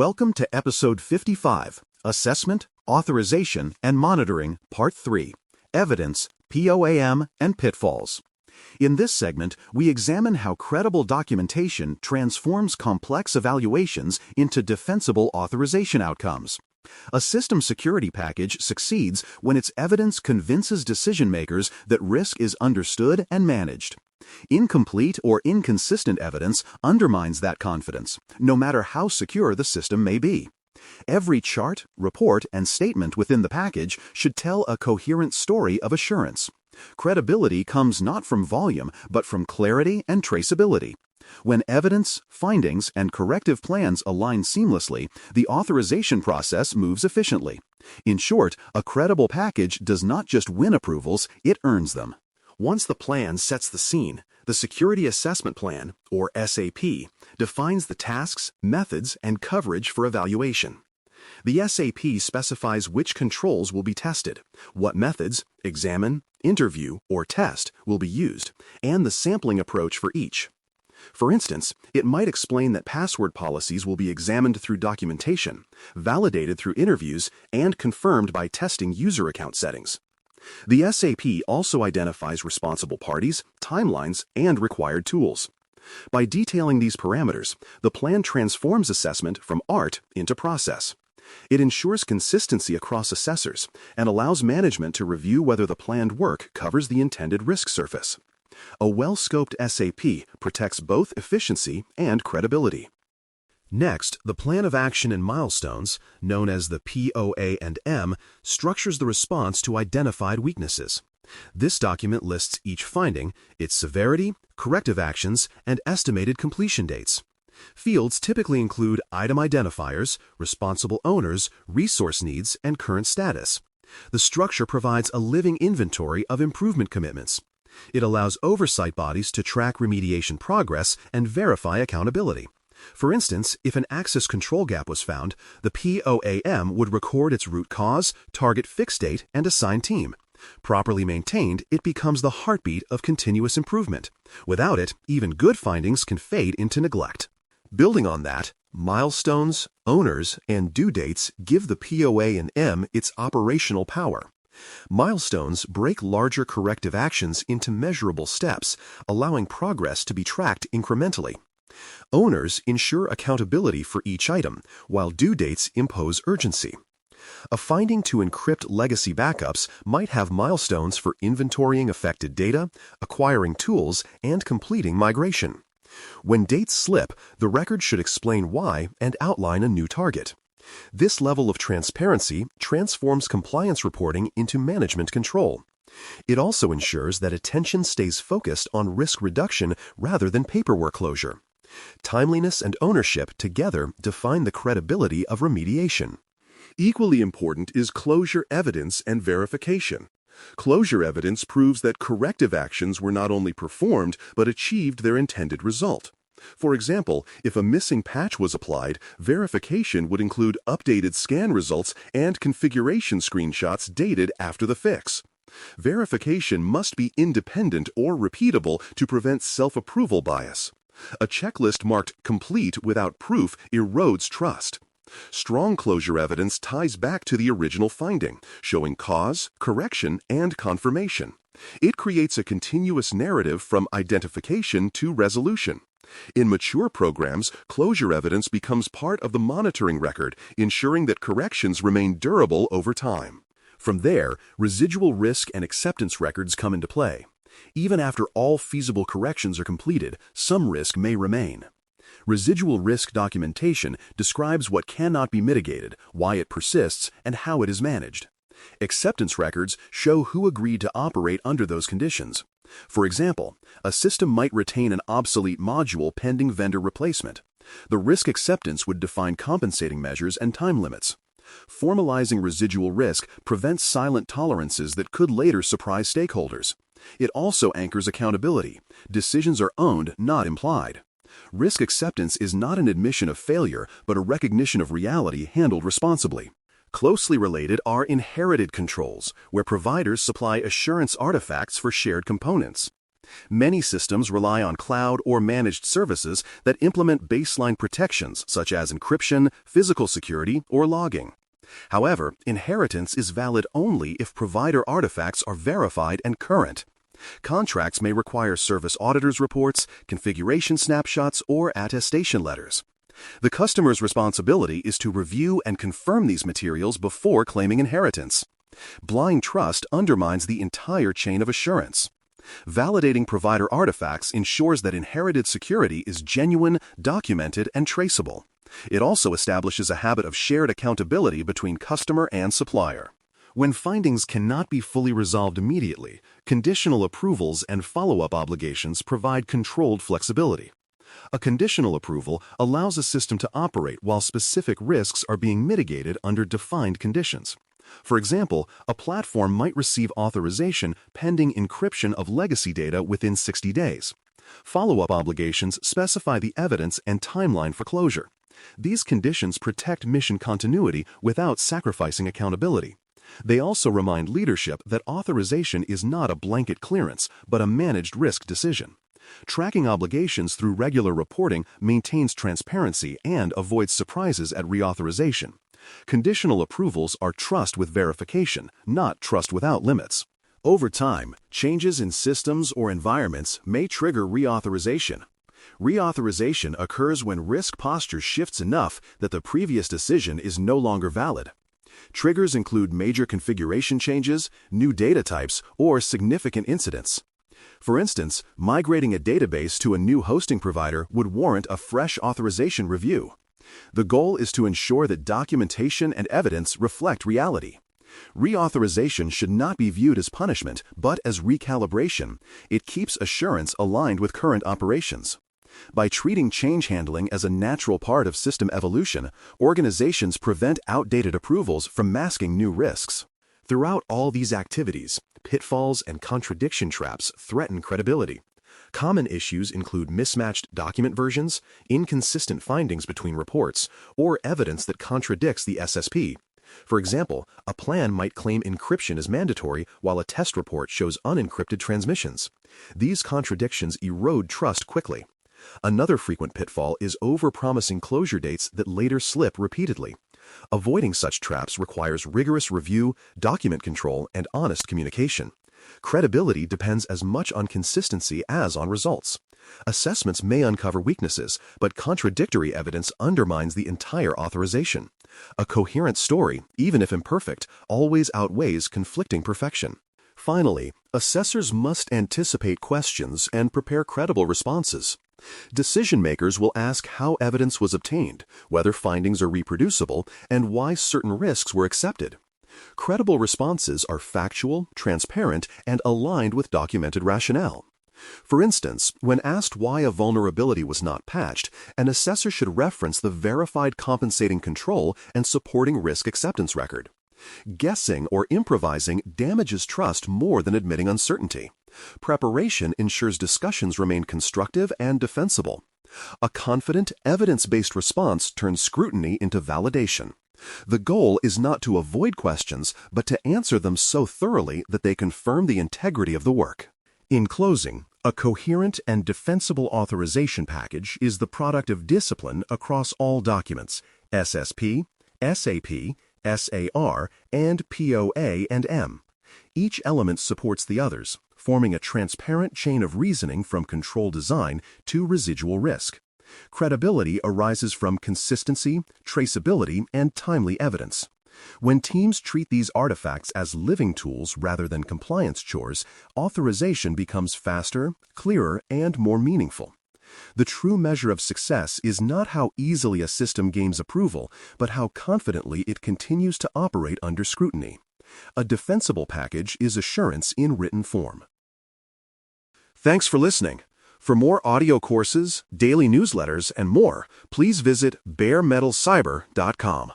Welcome to Episode 55, Assessment, Authorization, and Monitoring, Part 3, Evidence, POAM, and Pitfalls. In this segment, we examine how credible documentation transforms complex evaluations into defensible authorization outcomes. A system security package succeeds when its evidence convinces decision-makers that risk is understood and managed. Incomplete or inconsistent evidence undermines that confidence, no matter how secure the system may be. Every chart, report, and statement within the package should tell a coherent story of assurance. Credibility comes not from volume, but from clarity and traceability. When evidence, findings, and corrective plans align seamlessly, the authorization process moves efficiently. In short, a credible package does not just win approvals, it earns them. Once the plan sets the scene, the Security Assessment Plan, or SAP, defines the tasks, methods, and coverage for evaluation. The SAP specifies which controls will be tested, what methods, examine, interview, or test, will be used, and the sampling approach for each. For instance, it might explain that password policies will be examined through documentation, validated through interviews, and confirmed by testing user account settings. The SAP also identifies responsible parties, timelines, and required tools. By detailing these parameters, the plan transforms assessment from art into process. It ensures consistency across assessors and allows management to review whether the planned work covers the intended risk surface. A well-scoped SAP protects both efficiency and credibility. Next, the Plan of Action and Milestones, known as the POA&M, structures the response to identified weaknesses. This document lists each finding, its severity, corrective actions, and estimated completion dates. Fields typically include item identifiers, responsible owners, resource needs, and current status. The structure provides a living inventory of improvement commitments. It allows oversight bodies to track remediation progress and verify accountability. For instance, if an access control gap was found, the POAM would record its root cause, target fix date, and assign team. Properly maintained, it becomes the heartbeat of continuous improvement. Without it, even good findings can fade into neglect. Building on that, milestones, owners, and due dates give the POA&M its operational power. Milestones break larger corrective actions into measurable steps, allowing progress to be tracked incrementally. Owners ensure accountability for each item, while due dates impose urgency. A finding to encrypt legacy backups might have milestones for inventorying affected data, acquiring tools, and completing migration. When dates slip, the record should explain why and outline a new target. This level of transparency transforms compliance reporting into management control. It also ensures that attention stays focused on risk reduction rather than paperwork closure. Timeliness and ownership together define the credibility of remediation. Equally important is closure evidence and verification. Closure evidence proves that corrective actions were not only performed but achieved their intended result. For example, if a missing patch was applied, verification would include updated scan results and configuration screenshots dated after the fix. Verification must be independent or repeatable to prevent self-approval bias. A checklist marked complete without proof erodes trust. Strong closure evidence ties back to the original finding, showing cause, correction, and confirmation. It creates a continuous narrative from identification to resolution. In mature programs, closure evidence becomes part of the monitoring record, ensuring that corrections remain durable over time. From there, residual risk and acceptance records come into play. Even after all feasible corrections are completed, some risk may remain. Residual risk documentation describes what cannot be mitigated, why it persists, and how it is managed. Acceptance records show who agreed to operate under those conditions. For example, a system might retain an obsolete module pending vendor replacement. The risk acceptance would define compensating measures and time limits. Formalizing residual risk prevents silent tolerances that could later surprise stakeholders. It also anchors accountability. Decisions are owned, not implied. Risk acceptance is not an admission of failure, but a recognition of reality handled responsibly. Closely related are inherited controls, where providers supply assurance artifacts for shared components. Many systems rely on cloud or managed services that implement baseline protections such as encryption, physical security, or logging. However, inheritance is valid only if provider artifacts are verified and current. Contracts may require service auditors' reports, configuration snapshots, or attestation letters. The customer's responsibility is to review and confirm these materials before claiming inheritance. Blind trust undermines the entire chain of assurance. Validating provider artifacts ensures that inherited security is genuine, documented, and traceable. It also establishes a habit of shared accountability between customer and supplier. When findings cannot be fully resolved immediately, conditional approvals and follow-up obligations provide controlled flexibility. A conditional approval allows a system to operate while specific risks are being mitigated under defined conditions. For example, a platform might receive authorization pending encryption of legacy data within 60 days. Follow-up obligations specify the evidence and timeline for closure. These conditions protect mission continuity without sacrificing accountability. They also remind leadership that authorization is not a blanket clearance, but a managed risk decision. Tracking obligations through regular reporting maintains transparency and avoids surprises at reauthorization. Conditional approvals are trust with verification, not trust without limits. Over time, changes in systems or environments may trigger reauthorization. Reauthorization occurs when risk posture shifts enough that the previous decision is no longer valid. Triggers include major configuration changes, new data types, or significant incidents. For instance, migrating a database to a new hosting provider would warrant a fresh authorization review. The goal is to ensure that documentation and evidence reflect reality. Reauthorization should not be viewed as punishment, but as recalibration. It keeps assurance aligned with current operations. By treating change handling as a natural part of system evolution, organizations prevent outdated approvals from masking new risks. Throughout all these activities, pitfalls and contradiction traps threaten credibility. Common issues include mismatched document versions, inconsistent findings between reports, or evidence that contradicts the SSP. For example, a plan might claim encryption is mandatory while a test report shows unencrypted transmissions. These contradictions erode trust quickly. Another frequent pitfall is overpromising closure dates that later slip repeatedly. Avoiding such traps requires rigorous review, document control, and honest communication. Credibility depends as much on consistency as on results. Assessments may uncover weaknesses, but contradictory evidence undermines the entire authorization. A coherent story, even if imperfect, always outweighs conflicting perfection. Finally, assessors must anticipate questions and prepare credible responses. Decision-makers will ask how evidence was obtained, whether findings are reproducible, and why certain risks were accepted. Credible responses are factual, transparent, and aligned with documented rationale. For instance, when asked why a vulnerability was not patched, an assessor should reference the verified compensating control and supporting risk acceptance record. Guessing or improvising damages trust more than admitting uncertainty. Preparation ensures discussions remain constructive and defensible. A confident, evidence-based response turns scrutiny into validation. The goal is not to avoid questions, but to answer them so thoroughly that they confirm the integrity of the work. In closing, a coherent and defensible authorization package is the product of discipline across all documents, SSP, SAP, SAR, and POA&M. Each element supports the others, forming a transparent chain of reasoning from control design to residual risk. Credibility arises from consistency, traceability, and timely evidence. When teams treat these artifacts as living tools rather than compliance chores, authorization becomes faster, clearer, and more meaningful. The true measure of success is not how easily a system gains approval, but how confidently it continues to operate under scrutiny. A defensible package is assurance in written form. Thanks for listening. For more audio courses, daily newsletters, and more, please visit baremetalcyber.com.